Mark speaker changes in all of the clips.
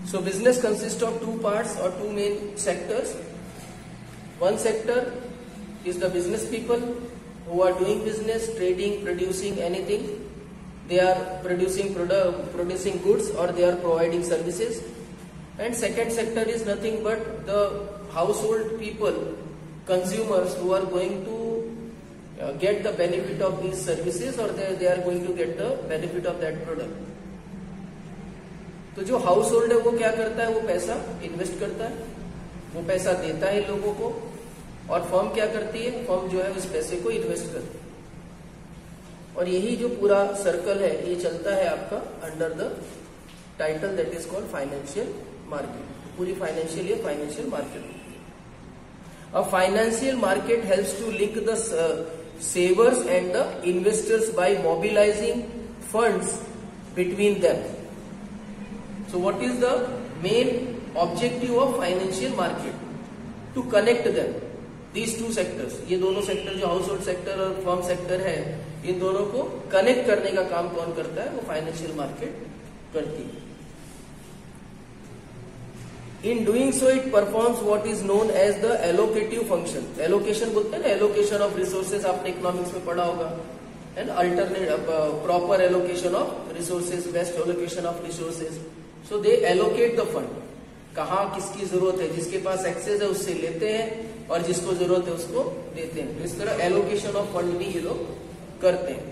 Speaker 1: So business consists of two parts or two main sectors. One sector is the business people who are doing business, trading, producing anything. They are producing goods or they are providing services. And second sector is nothing but the household people, consumers who are going to get the benefit of these services or they are going to get the benefit of that product. तो जो house hold है वो क्या करता है, वो पैसा invest करता है, वो पैसा देता है लोगों को, और फर्म क्या करती है, फर्म जो है उस पैसे को इन्वेस्ट करती है। और यही जो पूरा सर्कल है ये चलता है आपका under the title that is called financial market. पूरी फाइनेंशियल या financial market. A financial market helps to link the savers and the investors by mobilising funds between them. So what is the main objective of financial market? To connect them, these two sectors, ये दोनों sector जो house hold sector और firm sector है, इन दोनों को connect करने का काम कौन करता है, वो फाइनेंशियल मार्केट करती है। In doing so, it performs what is known as the allocative function. Allocation बोलते हैं ना, allocation of resources, आपने इकोनॉमिक्स में पढ़ा होगा, and alternate proper allocation of resources, best allocation of resources. So they allocate the fund. कहाँ किसकी जरूरत है, जिसके पास एक्सेस है उससे लेते हैं और जिसको जरूरत है उसको देते हैं। तो इस तरह एलोकेशन ऑफ फंड भी ये लोग करते हैं।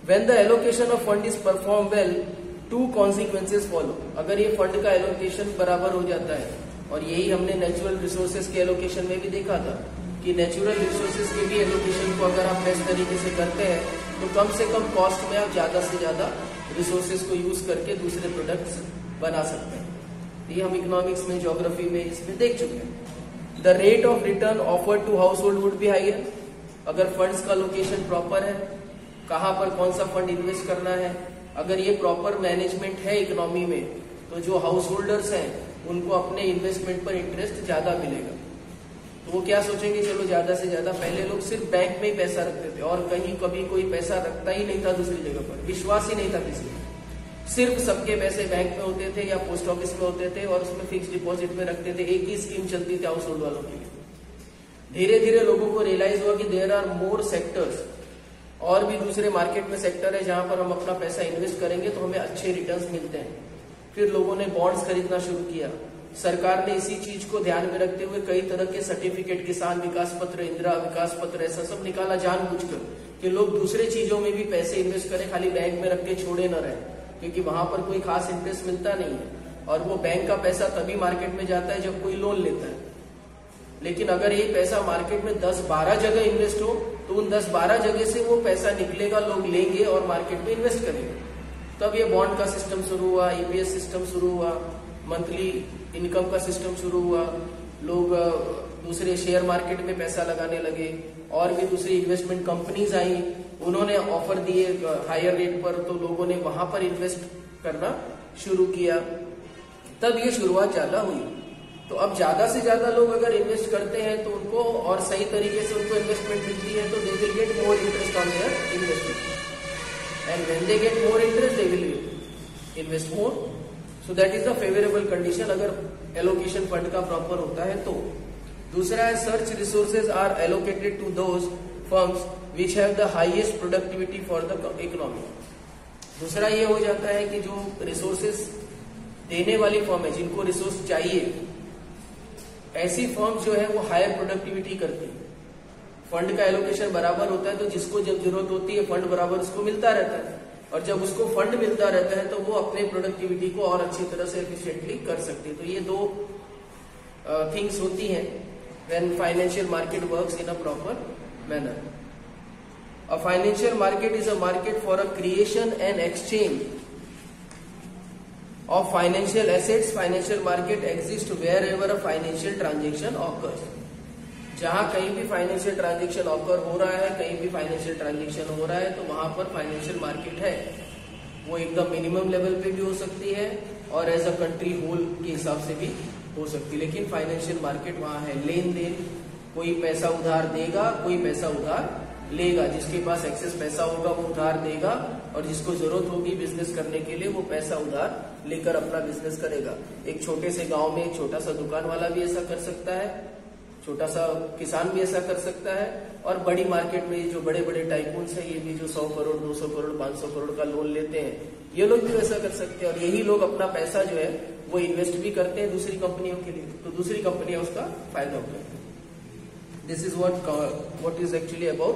Speaker 1: When the allocation of fund is performed well, two consequences follow. अगर ये फंड का एलोकेशन बराबर हो जाता है, और यही हमने नेचुरल रिसोर्सेज के एलोकेशन में भी देखा था कि नेचुरल रिसोर्सेज के भी एलोकेशन को अगर आप बेस्ट तरीके से करते हैं तो कम से कम कॉस्ट में आप ज्यादा से ज्यादा रिसोर्सेज को यूज करके दूसरे प्रोडक्ट्स बना सकते हैं। ये हम इकोनॉमिक्स में, ज्योग्राफी में इसमें देख चुके हैं। The rate of return offered to household would be higher. अगर फंड्स का लोकेशन प्रॉपर है, कहां पर कौन सा फंड इन्वेस्ट करना है, अगर ये प्रॉपर मैनेजमेंट है इकोनॉमी में, तो जो हाउस होल्डर्स हैं उनको अपने इन्वेस्टमेंट पर इंटरेस्ट ज्यादा मिलेगा। तो वो क्या सोचेंगे, चलो ज्यादा से ज्यादा, पहले लोग सिर्फ बैंक में ही पैसा रखते थे और कहीं कभी कोई पैसा रखता ही नहीं था दूसरी जगह पर, विश्वास ही नहीं था किसी में, सिर्फ सबके पैसे बैंक में होते थे या पोस्ट ऑफिस में होते थे और उसमें फिक्स डिपॉजिट में रखते थे। एक ही स्कीम चलती थी हाउस होल्ड वालों के लिए। धीरे धीरे लोगों को रियलाइज हुआ कि देयर आर मोर सेक्टर्स, और भी दूसरे मार्केट में सेक्टर है जहां पर हम अपना पैसा इन्वेस्ट करेंगे तो हमें अच्छे रिटर्न्स मिलते हैं। फिर लोगों ने बॉन्ड्स खरीदना शुरू किया। सरकार ने इसी चीज को ध्यान में रखते हुए कई तरह के सर्टिफिकेट, किसान विकास पत्र, इंदिरा विकास पत्र, ऐसा सब निकाला जानबूझकर कि लोग दूसरे चीजों में भी पैसे इन्वेस्ट करें, खाली बैंक में रख के छोड़े न रहे, क्योंकि वहां पर कोई खास इंटरेस्ट मिलता नहीं है। और वो बैंक का पैसा तभी मार्केट में जाता है जब कोई लोन लेता है। लेकिन अगर ये पैसा मार्केट में 10-12 जगह इन्वेस्ट हो तो उन 10-12 जगह से वो पैसा निकलेगा, लोग लेंगे और मार्केट में इन्वेस्ट करेंगे। तब ये बॉन्ड का सिस्टम शुरू हुआ, ईपीएस सिस्टम शुरू हुआ, मंथली इनकम का सिस्टम शुरू हुआ, लोग दूसरे शेयर मार्केट में पैसा लगाने लगे, और भी दूसरी इन्वेस्टमेंट कंपनीज आई, उन्होंने ऑफर दिए हायर रेट पर, तो लोगों ने वहां पर इन्वेस्ट करना शुरू किया। तब ये शुरुआत ज्यादा हुई। तो अब ज्यादा से ज्यादा लोग अगर इन्वेस्ट करते हैं तो उनको, और सही तरीके से उनको इन्वेस्टमेंट मिलती है, तो they will get more interest on their investment, and when they get more interest they will invest more. So that is the favourable condition अगर एलोकेशन फंड का प्रॉपर होता है तो। दूसरा है search resources are allocated to those firms which have the highest productivity for the economy. दूसरा ये हो जाता है कि जो रिसोर्सेज देने वाली फर्म है, जिनको रिसोर्स चाहिए, ऐसी फर्म्स जो है वो हायर प्रोडक्टिविटी करती है। फंड का एलोकेशन बराबर होता है तो जिसको जब जरूरत होती है फंड बराबर उसको मिलता रहता है, और जब उसको फंड मिलता रहता है तो वो अपने प्रोडक्टिविटी को और अच्छी तरह से एफिशिएंटली कर सकती है। तो ये दो थिंग्स होती हैं when financial market works in a proper manner. A financial market is a market for a creation and exchange of financial assets. Financial market exists wherever a financial transaction occurs. जहां कहीं भी financial transaction occur हो रहा है, कहीं भी financial transaction हो रहा है, तो वहां पर फाइनेंशियल मार्केट है। वो एकदम मिनिमम लेवल पे भी हो सकती है और एज अ कंट्री होल के हिसाब से भी हो सकती है, लेकिन फाइनेंशियल मार्केट वहां है। लेन देन, कोई पैसा उधार देगा, कोई पैसा उधार लेगा, जिसके पास एक्सेस पैसा होगा वो उधार देगा, और जिसको जरूरत होगी बिजनेस करने के लिए वो पैसा उधार लेकर अपना बिजनेस करेगा। एक छोटे से गांव में एक छोटा सा दुकान वाला भी ऐसा कर सकता है, छोटा सा किसान भी ऐसा कर सकता है, और बड़ी मार्केट में जो बड़े बड़े टाइकून्स हैं ये भी जो 100 करोड़ 200 करोड़ 500 करोड़ का लोन लेते हैं, ये लोग भी वैसा कर सकते हैं। और यही लोग अपना पैसा जो है वो इन्वेस्ट भी करते हैं दूसरी कंपनियों के लिए, तो दूसरी कंपनियां उसका फायदा उठाती हैं। This is what is actually about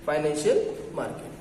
Speaker 1: financial market.